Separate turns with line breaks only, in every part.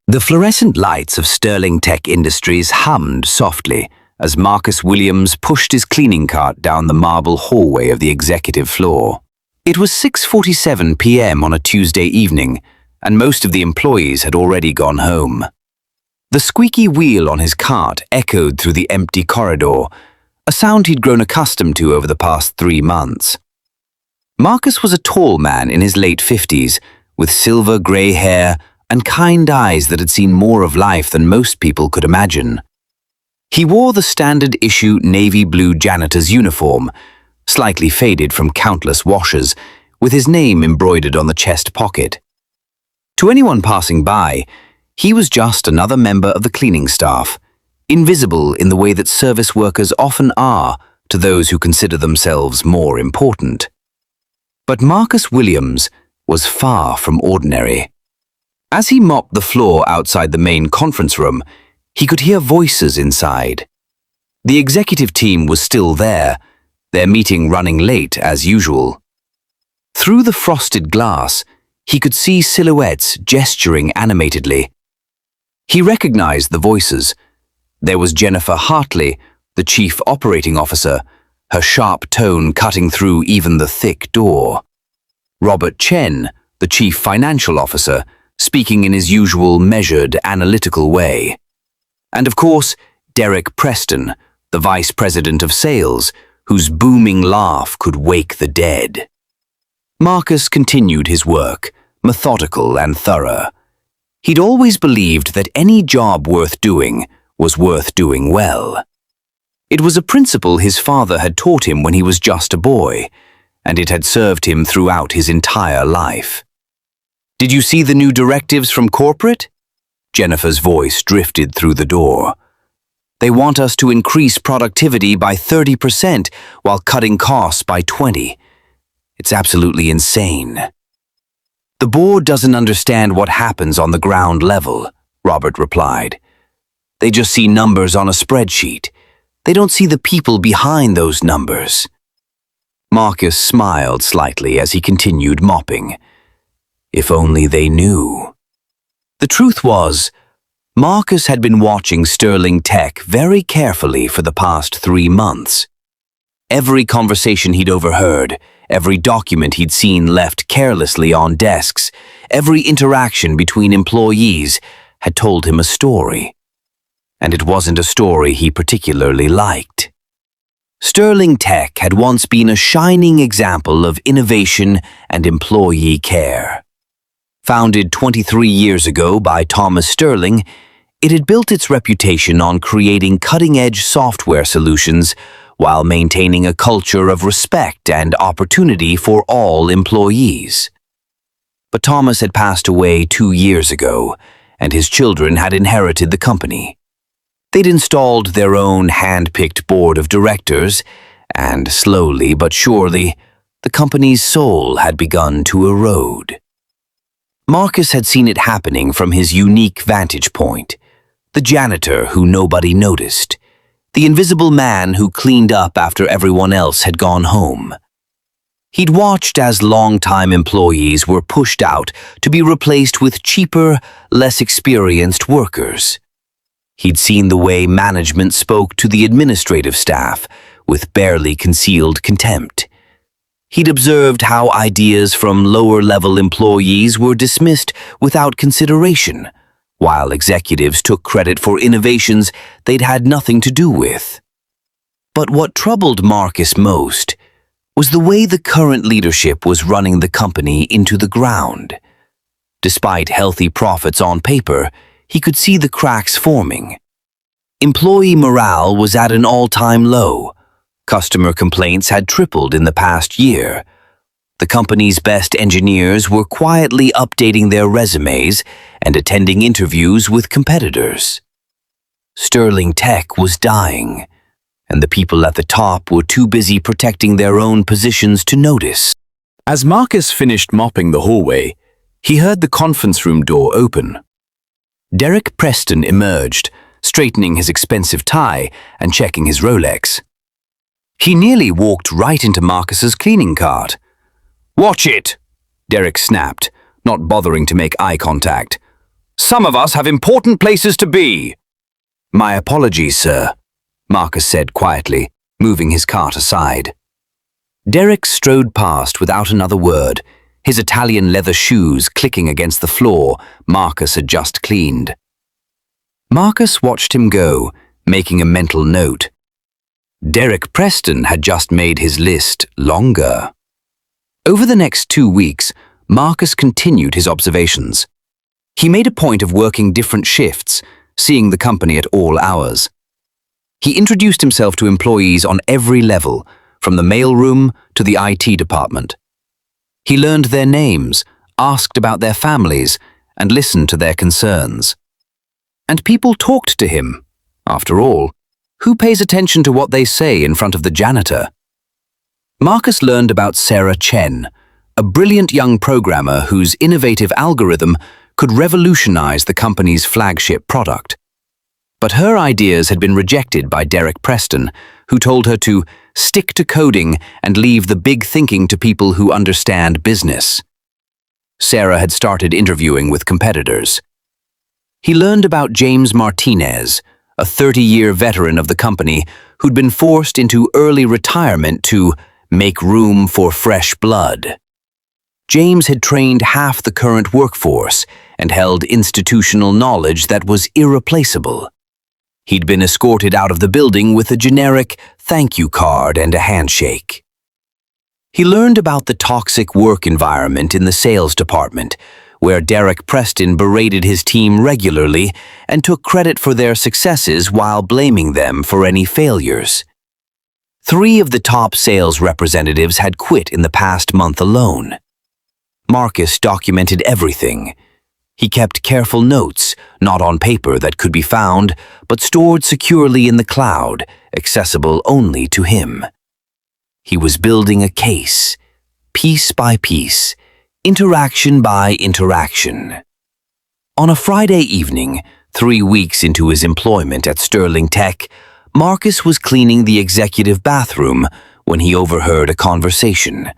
The fluorescent lights of Sterling Tech Industries hummed softly as Marcus Williams pushed his cleaning cart down the marble hallway of the executive floor. It was 6:47 p.m. on a Tuesday evening, and most of the employees had already gone home. The squeaky wheel on his cart echoed through the empty corridor, a sound he'd grown accustomed to over the past 3 months. Marcus was a tall man in his late 50s, with silver-grey hair and kind eyes that had seen more of life than most people could imagine. He wore the standard-issue navy blue janitor's uniform, slightly faded from countless washes, with his name embroidered on the chest pocket. To anyone passing by, he was just another member of the cleaning staff, invisible in the way that service workers often are to those who consider themselves more important. But Marcus Williams was far from ordinary. As he mopped the floor outside the main conference room, he could hear voices inside. The executive team was still there, their meeting running late as usual. Through the frosted glass, he could see silhouettes gesturing animatedly. He recognized the voices. There was Jennifer Hartley, the chief operating officer, her sharp tone cutting through even the thick door. Robert Chen, the chief financial officer, speaking in his usual measured, analytical way. And of course, Derek Preston, the vice president of sales, whose booming laugh could wake the dead. Marcus continued his work, methodical and thorough. He'd always believed that any job worth doing was worth doing well. It was a principle his father had taught him when he was just a boy, and it had served him throughout his entire life. "Did you see the new directives from corporate?" Jennifer's voice drifted through the door. "They want us to increase productivity by 30% while cutting costs by 20%. It's absolutely insane." "The board doesn't understand what happens on the ground level," Robert replied. "They just see numbers on a spreadsheet. They don't see the people behind those numbers." Marcus smiled slightly as he continued mopping. If only they knew. The truth was, Marcus had been watching Sterling Tech very carefully for the past 3 months. Every conversation he'd overheard, every document he'd seen left carelessly on desks, every interaction between employees had told him a story. And it wasn't a story he particularly liked. Sterling Tech had once been a shining example of innovation and employee care. Founded 23 years ago by Thomas Sterling, it had built its reputation on creating cutting-edge software solutions while maintaining a culture of respect and opportunity for all employees. But Thomas had passed away 2 years ago, and his children had inherited the company. They'd installed their own hand-picked board of directors, and slowly but surely, the company's soul had begun to erode. Marcus had seen it happening from his unique vantage point, the janitor who nobody noticed, the invisible man who cleaned up after everyone else had gone home. He'd watched as long-time employees were pushed out to be replaced with cheaper, less experienced workers. He'd seen the way management spoke to the administrative staff with barely concealed contempt. He'd observed how ideas from lower-level employees were dismissed without consideration, while executives took credit for innovations they'd had nothing to do with. But what troubled Marcus most was the way the current leadership was running the company into the ground. Despite healthy profits on paper, he could see the cracks forming. Employee morale was at an all-time low. Customer complaints had tripled in the past year. The company's best engineers were quietly updating their resumes and attending interviews with competitors. Sterling Tech was dying, and the people at the top were too busy protecting their own positions to notice. As Marcus finished mopping the hallway, he heard the conference room door open. Derek Preston emerged, straightening his expensive tie and checking his Rolex. He nearly walked right into Marcus's cleaning cart. "Watch it!" Derek snapped, not bothering to make eye contact. Some of us have important places to be." "My apologies, sir," Marcus said quietly, moving his cart aside. Derek strode past without another word, his Italian leather shoes clicking against the floor Marcus had just cleaned. Marcus watched him go, making a mental note. Derek Preston had just made his list longer. Over the next 2 weeks, Marcus continued his observations. He made a point of working different shifts, seeing the company at all hours. He introduced himself to employees on every level, from the mailroom to the IT department. He learned their names, asked about their families, and listened to their concerns. And people talked to him. After all, who pays attention to what they say in front of the janitor? Marcus learned about Sarah Chen, a brilliant young programmer whose innovative algorithm could revolutionize the company's flagship product. But her ideas had been rejected by Derek Preston, who told her to stick to coding and leave the big thinking to people who understand business. Sarah had started interviewing with competitors. He learned about James Martinez, a 30-year veteran of the company who'd been forced into early retirement to make room for fresh blood. James had trained half the current workforce and held institutional knowledge that was irreplaceable. He'd been escorted out of the building with a generic thank you card and a handshake. He learned about the toxic work environment in the sales department, where Derek Preston berated his team regularly and took credit for their successes while blaming them for any failures. 3 of the top sales representatives had quit in the past month alone. Marcus documented everything. He kept careful notes, not on paper that could be found, but stored securely in the cloud, accessible only to him. He was building a case, piece by piece, interaction by interaction. On a Friday evening, 3 weeks into his employment at Sterling Tech, Marcus was cleaning the executive bathroom when he overheard a conversation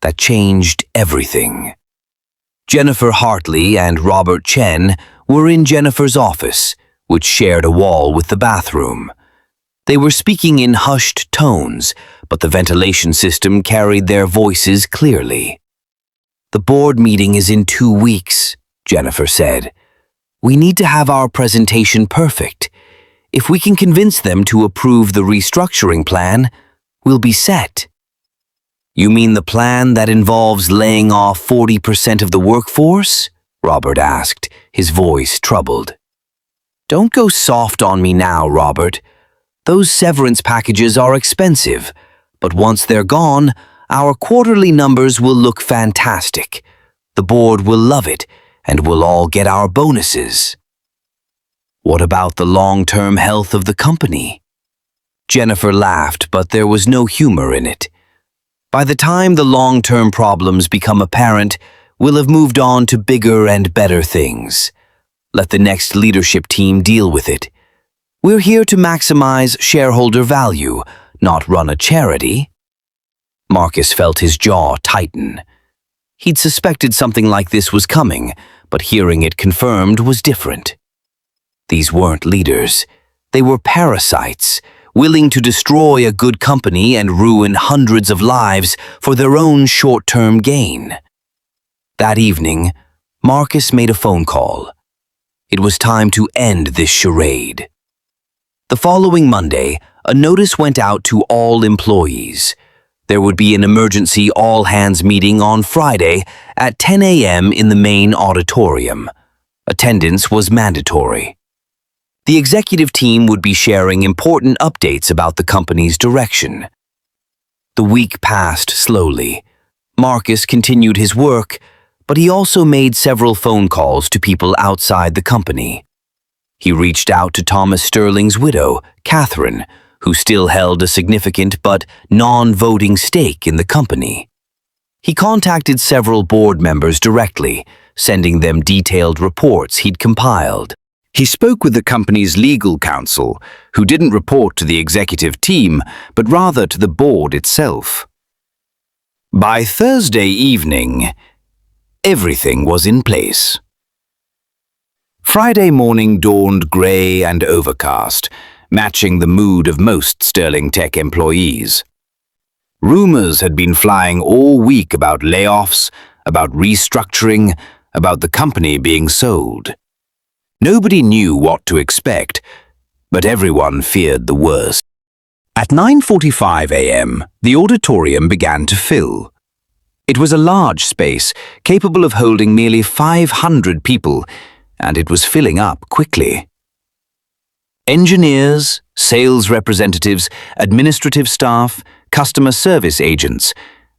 that changed everything. Jennifer Hartley and Robert Chen were in Jennifer's office, which shared a wall with the bathroom. They were speaking in hushed tones, but the ventilation system carried their voices clearly. "The board meeting is in 2 weeks," Jennifer said. "We need to have our presentation perfect. If we can convince them to approve the restructuring plan, we'll be set." "You mean the plan that involves laying off 40% of the workforce?" Robert asked, his voice troubled. "Don't go soft on me now, Robert. Those severance packages are expensive, but once they're gone, our quarterly numbers will look fantastic. The board will love it, and we'll all get our bonuses." "What about the long-term health of the company?" Jennifer laughed, but there was no humor in it. "By the time the long-term problems become apparent, we'll have moved on to bigger and better things. Let the next leadership team deal with it. We're here to maximize shareholder value, not run a charity." Marcus felt his jaw tighten. He'd suspected something like this was coming, but hearing it confirmed was different. These weren't leaders. They were parasites, willing to destroy a good company and ruin hundreds of lives for their own short-term gain. That evening, Marcus made a phone call. It was time to end this charade. The following Monday, a notice went out to all employees. There would be an emergency all-hands meeting on Friday at 10 a.m. in the main auditorium. Attendance was mandatory. The executive team would be sharing important updates about the company's direction. The week passed slowly. Marcus continued his work, but he also made several phone calls to people outside the company. He reached out to Thomas Sterling's widow, Catherine, who still held a significant but non-voting stake in the company. He contacted several board members directly, sending them detailed reports he'd compiled. He spoke with the company's legal counsel, who didn't report to the executive team, but rather to the board itself. By Thursday evening, everything was in place. Friday morning dawned grey and overcast, matching the mood of most Sterling Tech employees. Rumours had been flying all week about layoffs, about restructuring, about the company being sold. Nobody knew what to expect, but everyone feared the worst. At 9:45 a.m., the auditorium began to fill. It was a large space, capable of holding nearly 500 people, and it was filling up quickly. Engineers, sales representatives, administrative staff, customer service agents,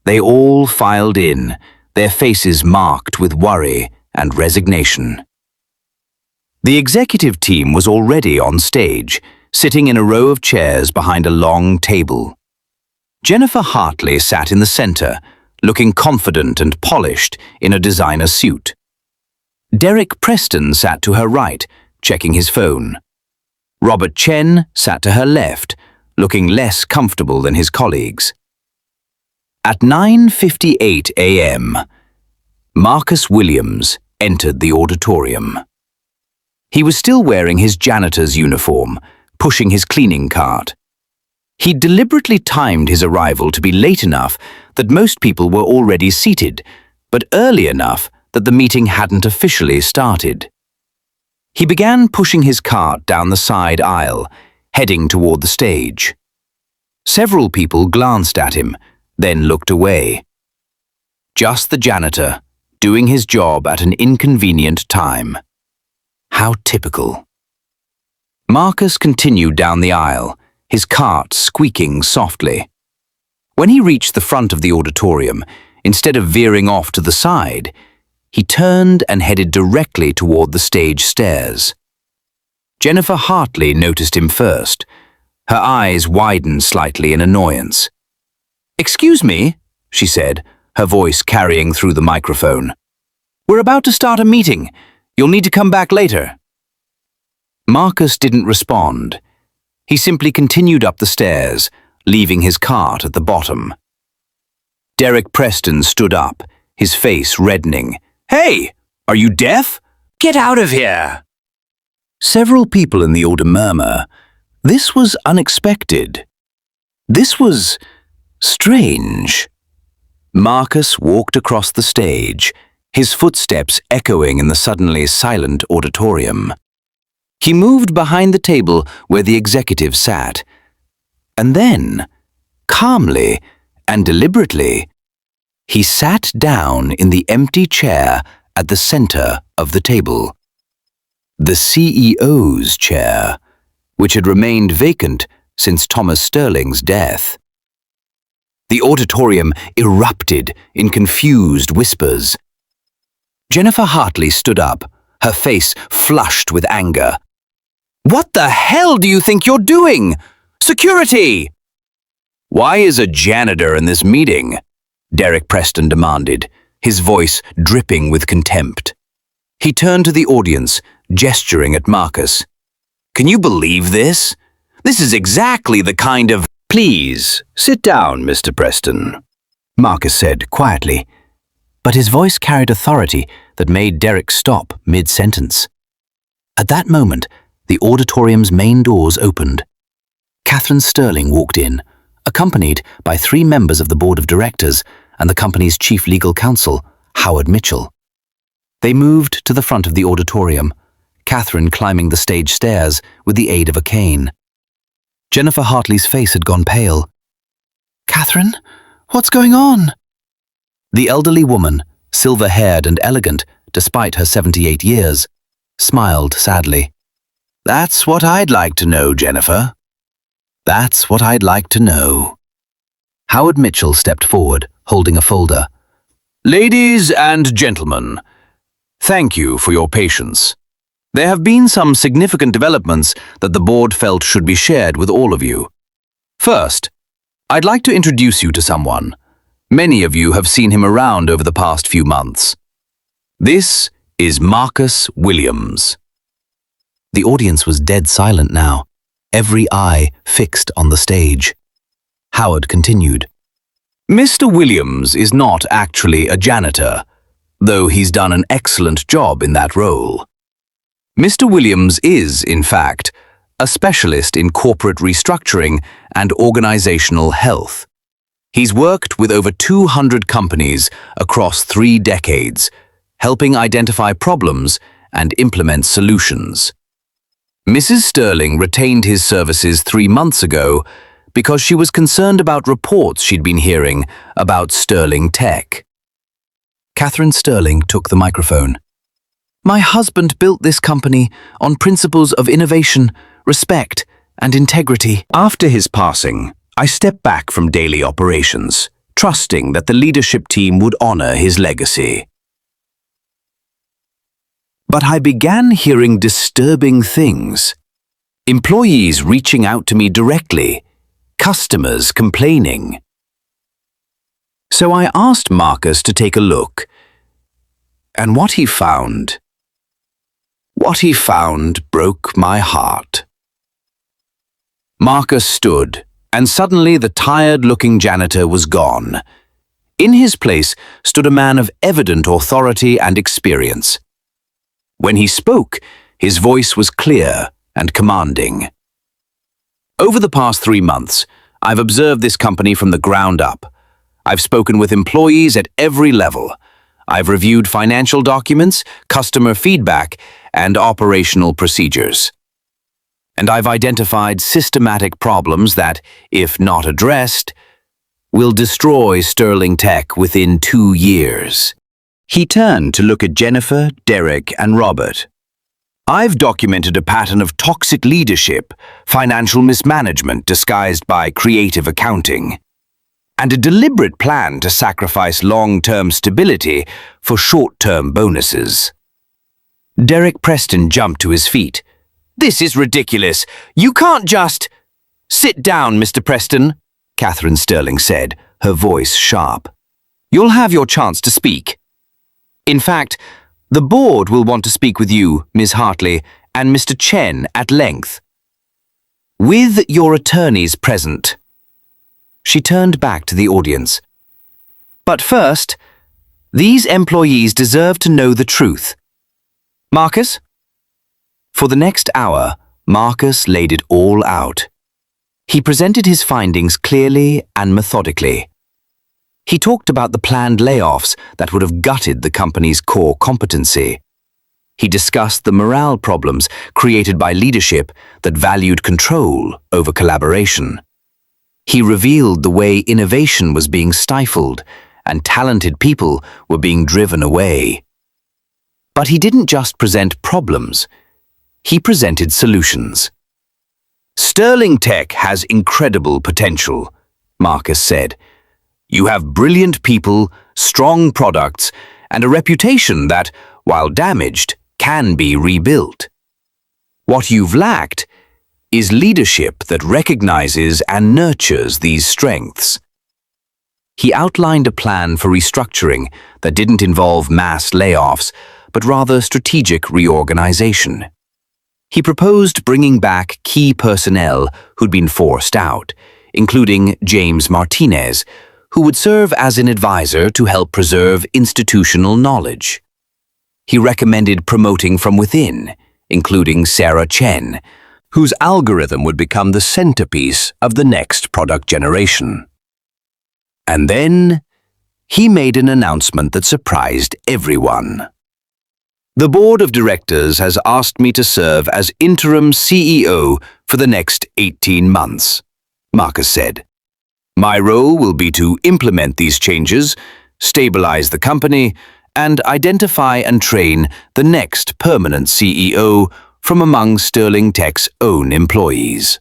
they all filed in, their faces marked with worry and resignation. The executive team was already on stage, sitting in a row of chairs behind a long table. Jennifer Hartley sat in the center, looking confident and polished in a designer suit. Derek Preston sat to her right, checking his phone. Robert Chen sat to her left, looking less comfortable than his colleagues. At 9:58 a.m., Marcus Williams entered the auditorium. He was still wearing his janitor's uniform, pushing his cleaning cart. He deliberately timed his arrival to be late enough that most people were already seated, but early enough that the meeting hadn't officially started. He began pushing his cart down the side aisle, heading toward the stage. Several people glanced at him, then looked away. Just the janitor, doing his job at an inconvenient time. How typical. Marcus continued down the aisle, his cart squeaking softly. When he reached the front of the auditorium, instead of veering off to the side, he turned and headed directly toward the stage stairs. Jennifer Hartley noticed him first. Her eyes widened slightly in annoyance. "Excuse me," she said, her voice carrying through the microphone. "We're about to start a meeting. You'll need to come back later." Marcus didn't respond. He simply continued up the stairs, leaving his cart at the bottom. Derek Preston stood up, his face reddening. "Hey, are you deaf? Get out of here!" Several people in the order murmur. This was unexpected. This was strange. Marcus walked across the stage, his footsteps echoing in the suddenly silent auditorium. He moved behind the table where the executive sat. And then, calmly and deliberately, he sat down in the empty chair at the center of the table. The CEO's chair, which had remained vacant since Thomas Sterling's death. The auditorium erupted in confused whispers. Jennifer Hartley stood up, her face flushed with anger. "What the hell do you think you're doing? Security!" "Why is a janitor in this meeting?" Derek Preston demanded, his voice dripping with contempt. He turned to the audience, gesturing at Marcus. "Can you believe this? This is exactly the kind of—" "Please, sit down, Mr. Preston," Marcus said quietly, but his voice carried authority that made Derek stop mid-sentence. At that moment, the auditorium's main doors opened. Catherine Sterling walked in, accompanied by 3 members of the board of directors and the company's chief legal counsel, Howard Mitchell. They moved to the front of the auditorium, Catherine climbing the stage stairs with the aid of a cane. Jennifer Hartley's face had gone pale. "Catherine, what's going on?" The elderly woman, silver-haired and elegant despite her 78 years, smiled sadly. "That's what I'd like to know, Jennifer. That's what I'd like to know." Howard Mitchell stepped forward, holding a folder. "Ladies and gentlemen, thank you for your patience. There have been some significant developments that the board felt should be shared with all of you. First, I'd like to introduce you to someone. Many of you have seen him around over the past few months. This is Marcus Williams." The audience was dead silent now, every eye fixed on the stage. Howard continued. "Mr. Williams is not actually a janitor, though he's done an excellent job in that role. Mr. Williams is, in fact, a specialist in corporate restructuring and organizational health. He's worked with over 200 companies across 3 decades, helping identify problems and implement solutions. Mrs. Sterling retained his services 3 months ago because she was concerned about reports she'd been hearing about Sterling Tech. Catherine Sterling took the microphone. My husband built this company on principles of innovation, respect, and integrity. After his passing, I stepped back from daily operations, trusting that the leadership team would honor his legacy. But I began hearing disturbing things. Employees reaching out to me directly, customers complaining. So I asked Marcus to take a look, and what he found broke my heart. Marcus stood, and suddenly the tired-looking janitor was gone. In his place stood a man of evident authority and experience. When he spoke, his voice was clear and commanding. Over the past 3 months, I've observed this company from the ground up. I've spoken with employees at every level. I've reviewed financial documents, customer feedback, and operational procedures. And I've identified systematic problems that, if not addressed, will destroy Sterling Tech within 2 years. He turned to look at Jennifer, Derek, and Robert. I've documented a pattern of toxic leadership, financial mismanagement disguised by creative accounting, and a deliberate plan to sacrifice long-term stability for short-term bonuses. Derek Preston jumped to his feet. This is ridiculous. You can't just... Sit down, Mr. Preston, Catherine Sterling said, her voice sharp. You'll have your chance to speak. In fact, the board will want to speak with you, Ms. Hartley, and Mr. Chen at length. With your attorneys present. She turned back to the audience. But first, these employees deserve to know the truth. Marcus? For the next hour, Marcus laid it all out. He presented his findings clearly and methodically. He talked about the planned layoffs that would have gutted the company's core competency. He discussed the morale problems created by leadership that valued control over collaboration. He revealed the way innovation was being stifled and talented people were being driven away. But he didn't just present problems. He presented solutions. Sterling Tech has incredible potential, Marcus said. You have brilliant people, strong products, and a reputation that, while damaged, can be rebuilt. What you've lacked is leadership that recognizes and nurtures these strengths. He outlined a plan for restructuring that didn't involve mass layoffs, but rather strategic reorganization. He proposed bringing back key personnel who'd been forced out, including James Martinez, who would serve as an advisor to help preserve institutional knowledge. He recommended promoting from within, including Sarah Chen, whose algorithm would become the centerpiece of the next product generation. And then, he made an announcement that surprised everyone. The board of directors has asked me to serve as interim CEO for the next 18 months, Marcus said. My role will be to implement these changes, stabilize the company, and identify and train the next permanent CEO from among Sterling Tech's own employees.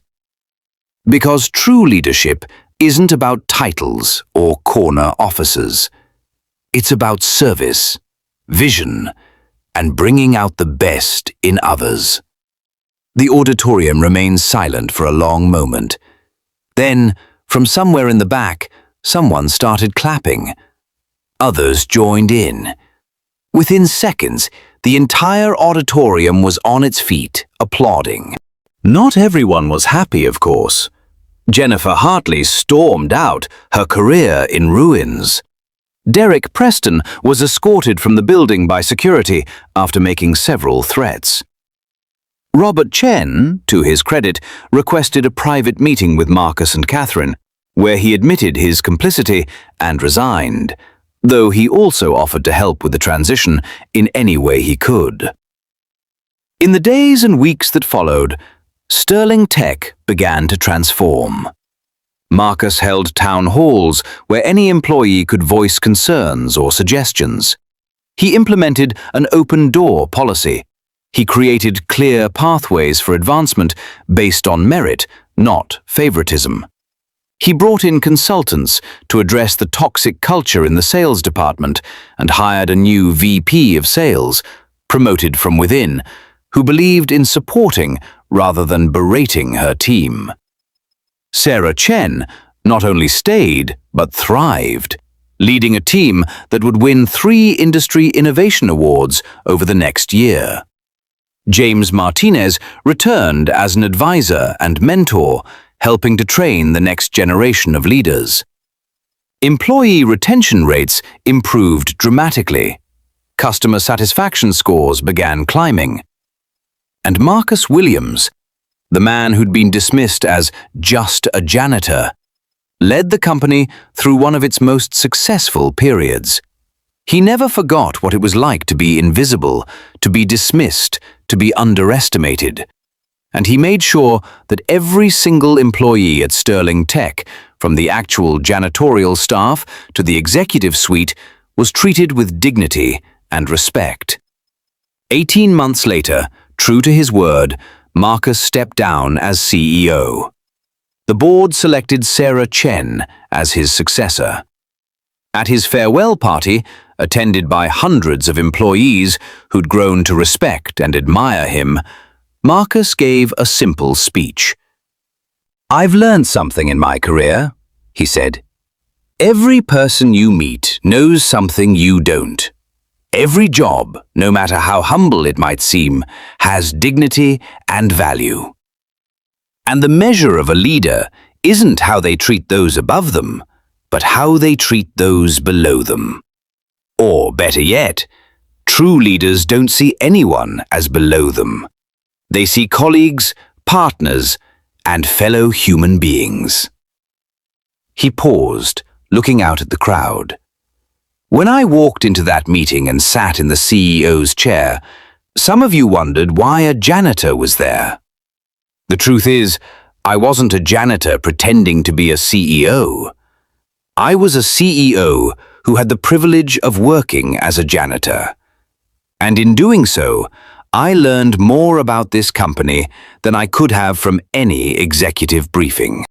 Because true leadership isn't about titles or corner offices. It's about service, vision, and bringing out the best in others. The auditorium remained silent for a long moment. Then, from somewhere in the back, someone started clapping. Others joined in. Within seconds, the entire auditorium was on its feet, applauding. Not everyone was happy, of course. Jennifer Hartley stormed out, her career in ruins. Derek Preston was escorted from the building by security after making several threats. Robert Chen, to his credit, requested a private meeting with Marcus and Catherine, where he admitted his complicity and resigned, though he also offered to help with the transition in any way he could. In the days and weeks that followed, Sterling Tech began to transform. Marcus held town halls where any employee could voice concerns or suggestions. He implemented an open-door policy. He created clear pathways for advancement based on merit, not favoritism. He brought in consultants to address the toxic culture in the sales department and hired a new VP of sales, promoted from within, who believed in supporting rather than berating her team. Sarah Chen not only stayed, but thrived, leading a team that would win 3 Industry Innovation Awards over the next year. James Martinez returned as an advisor and mentor, helping to train the next generation of leaders. Employee retention rates improved dramatically. Customer satisfaction scores began climbing. And Marcus Williams, the man who'd been dismissed as just a janitor, led the company through one of its most successful periods. He never forgot what it was like to be invisible, to be dismissed, to be underestimated. And he made sure that every single employee at Sterling Tech, from the actual janitorial staff to the executive suite, was treated with dignity and respect. 18 months later, true to his word, Marcus stepped down as CEO. The board selected Sarah Chen as his successor. At his farewell party, attended by hundreds of employees who'd grown to respect and admire him, Marcus gave a simple speech. "I've learned something in my career," he said. "Every person you meet knows something you don't. Every job, no matter how humble it might seem, has dignity and value. And the measure of a leader isn't how they treat those above them, but how they treat those below them. Or, better yet, true leaders don't see anyone as below them. They see colleagues, partners, and fellow human beings." He paused, looking out at the crowd. When I walked into that meeting and sat in the CEO's chair, some of you wondered why a janitor was there. The truth is, I wasn't a janitor pretending to be a CEO. I was a CEO who had the privilege of working as a janitor. And in doing so, I learned more about this company than I could have from any executive briefing.